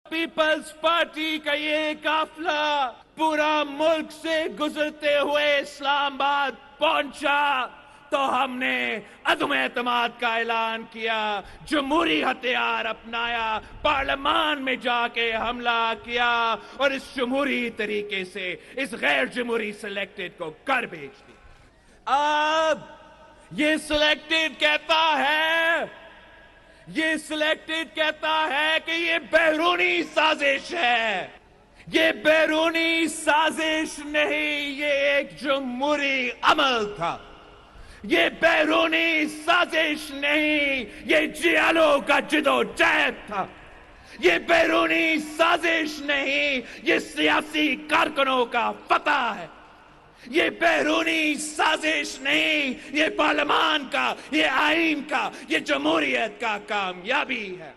Peoples party کا یہ قافلہ پورا ملک سے گزرتے ہوئے اسلام آباد پہنچا تو ہم نے عدم اعتماد کا اعلان کیا، جمہوری ہتھیار اپنایا، پارلیمان میں جا کے حملہ کیا اور اس جمہوری طریقے سے اس غیر جمہوری سلیکٹڈ کو گھر بھیج دیا۔ اب یہ سلیکٹڈ کہتا ہے کہ یہ بیرونی سازش ہے۔ یہ بیرونی سازش نہیں، یہ ایک جمہوری عمل تھا۔ یہ بیرونی سازش نہیں، یہ جیالو کا جدوجہد تھا۔ یہ بیرونی سازش نہیں، یہ سیاسی کارکنوں کا فتح ہے۔ یہ بیرونی سازش نہیں، یہ پارلیمان کا، یہ آئین کا، یہ جمہوریت کا کامیابی ہے۔